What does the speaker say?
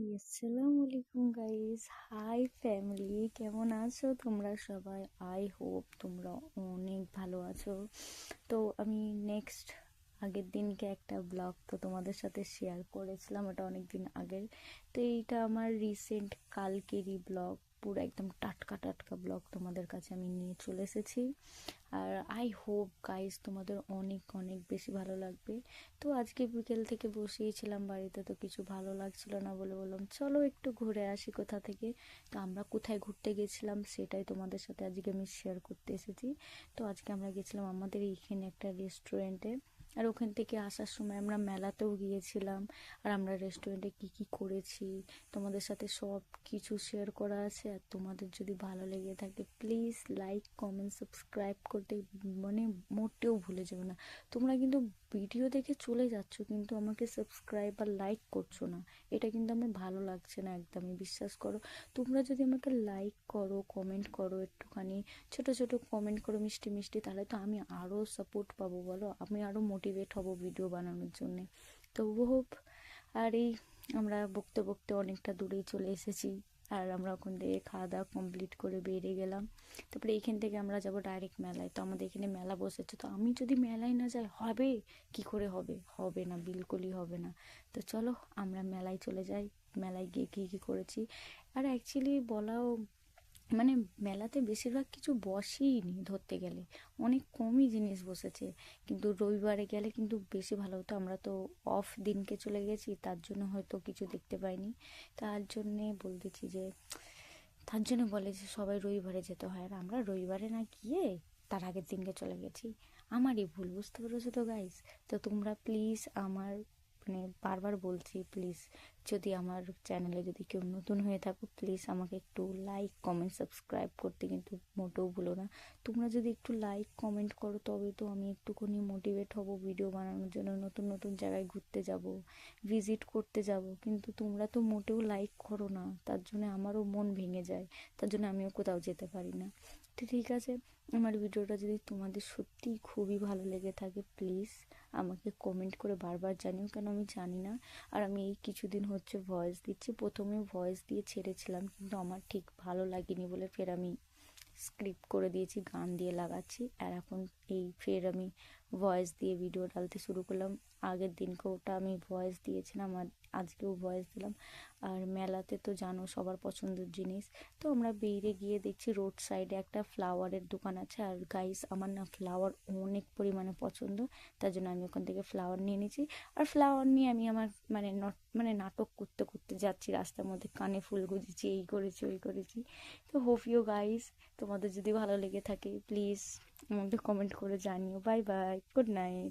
আসসালামু আলাইকুম guys, high family, কেমন আছো তোমরা সবাই? আই হোপ তোমরা অনেক ভালো আছো। তো আমি নেক্সট আগের দিনকে একটা ব্লগ তো তোমাদের সাথে শেয়ার করেছিলাম, ওটা অনেক দিন আগের। তো এইটা আমার রিসেন্ট কালকেরই ব্লগ, পুরো একদম টাটকা টাটকা ব্লগ তোমাদের কাছে আমি নিয়ে চলে এসেছি। আর আই হোপ গাইস তোমাদের অনেক অনেক বেশি ভালো লাগবে। তো আজকে বিকেল থেকে বসিয়েছিলাম বাড়িতে, তো কিছু ভালো লাগছিল না বলে বললাম চলো একটু ঘুরে আসি কোথা থেকে। তো আমরা কোথায় ঘুরতে গেছিলাম সেটাই তোমাদের সাথে আজকে আমি শেয়ার করতে এসেছি। তো আজকে আমরা গেছিলাম আমাদের এইখানে একটা রেস্টুরেন্টে। আর ওখান থেকে আসার সময় আমরা মেলাতেও গিয়েছিলাম। আর আমরা রেস্টুরেন্টে কি কি করেছি তোমাদের সাথে সব কিছু শেয়ার করা আছে। আর তোমাদের যদি ভালো লেগে থাকে প্লিজ লাইক কমেন্ট সাবস্ক্রাইব করতে মানে মোটেও ভুলে যেও না। তোমরা কিন্তু ভিডিও দেখে চলে যাচ্ছ কিন্তু আমাকে সাবস্ক্রাইব আর লাইক করছো না, এটা কিন্তু আমার ভালো লাগছে না একদমই, বিশ্বাস করো। তোমরা যদি আমাকে লাইক করো, কমেন্ট করো, একটুখানি ছোট ছোট কমেন্ট করো মিষ্টি মিষ্টি, তাহলে তো আমি আরও সাপোর্ট পাবো, বলো, আমি আরও মোটিভেট হব ভিডিও বানানোর জন্যে। তো হোপ। আর এই আমরা বকতে বকতে অনেকটা দূরেই চলে এসেছি। আর আমরা ওখান থেকে খাওয়া দাওয়া কমপ্লিট করে বেরিয়ে গেলাম। তারপরে এইখান থেকে আমরা যাব ডাইরেক্ট মেলায়। তো আমাদের এখানে মেলা বসেছে, তো আমি যদি মেলায় না যাই হবে কি করে? হবে হবে না, বিলকুলই হবে না। তো চলো আমরা মেলায় চলে যাই। মেলায় গিয়ে কী কী করেছি আর অ্যাকচুয়ালি বলাও মানে মেলাতে বেশিরভাগ কিছু বসেই নি ধরতে গেলে, অনেক কমই জিনিস বসেছে। কিন্তু রবিবারে গেলে কিন্তু বেশি ভালো হতো, আমরা তো অফ দিনকে চলে গেছি, তার জন্য হয়তো কিছু দেখতে পাইনি। তার জন্যে বলতেছি যে তার জন্য বলে যে সবাই রবিবারে যেতে হয়, আর আমরা রবিবারে না গিয়ে তার আগের দিনকে চলে গেছি। আমারই ভুল, বুঝতে পেরেছো তো গাইস? তো তোমরা প্লিজ আমার মানে বারবার বলছি প্লিজ, যদি আমার চ্যানেলে যদি কেউ নতুন হয়ে থাকো প্লিজ আমাকে একটু লাইক কমেন্ট সাবস্ক্রাইব করতে কিন্তু মোটেও ভুলো না। তোমরা যদি একটু লাইক কমেন্ট করো তবে তো আমি একটুখানি মোটিভেট হব ভিডিও বানানোর জন্য, নতুন নতুন জায়গায় ঘুরতে যাব, ভিজিট করতে যাব। কিন্তু তোমরা তো মোটেও লাইক করো না, তার জন্য আমারও মন ভেঙে যায়, তার জন্য আমিও কোথাও যেতে পারি না। তো ঠিক আছে, আমার ভিডিওটা যদি তোমাদের সত্যিই খুবই ভালো লেগে থাকে প্লিজ আমাকে কমেন্ট করে বারবার জানিও, কেন আমি জানি না। আর আমি এই কিছুদিন হচ্ছে ভয়েস দিচ্ছি, প্রথমে ভয়েস দিয়ে ছেড়েছিলাম কিন্তু আমার ঠিক ভালো লাগেনি বলে ফের আমি স্ক্রিপ্ট করে দিয়েছি, গান দিয়ে লাগাচ্ছি। আর এখন এই ফের আমি ভয়েস দিয়ে ভিডিও ডালতে শুরু করলাম। আগের দিনকে ওটা আমি ভয়েস দিয়েছিলাম আর আজকেও ভয়েস দিলাম। আর মেলাতে তো জানো সবার পছন্দের জিনিস। তো আমরা বেরিয়ে গিয়ে দেখছি রোড সাইডে একটা ফ্লাওয়ারের দোকান আছে। আর গাইস আমার না ফ্লাওয়ার অনেক পরিমাণে পছন্দ, তার জন্য আমি ওখান থেকে ফ্লাওয়ার নিয়ে নিয়েছি। আর ফ্লাওয়ার নিয়ে আমি আমার নাটক করতে করতে যাচ্ছি রাস্তার মধ্যে, কানে ফুল গুঁজেছি, এই করেছি ওই করেছি। তো হোপ ইউ গাইস তোমাদের যদি ভালো লেগে থাকে প্লিজ আমাকে কমেন্ট করে জানিও। Bye bye, good night.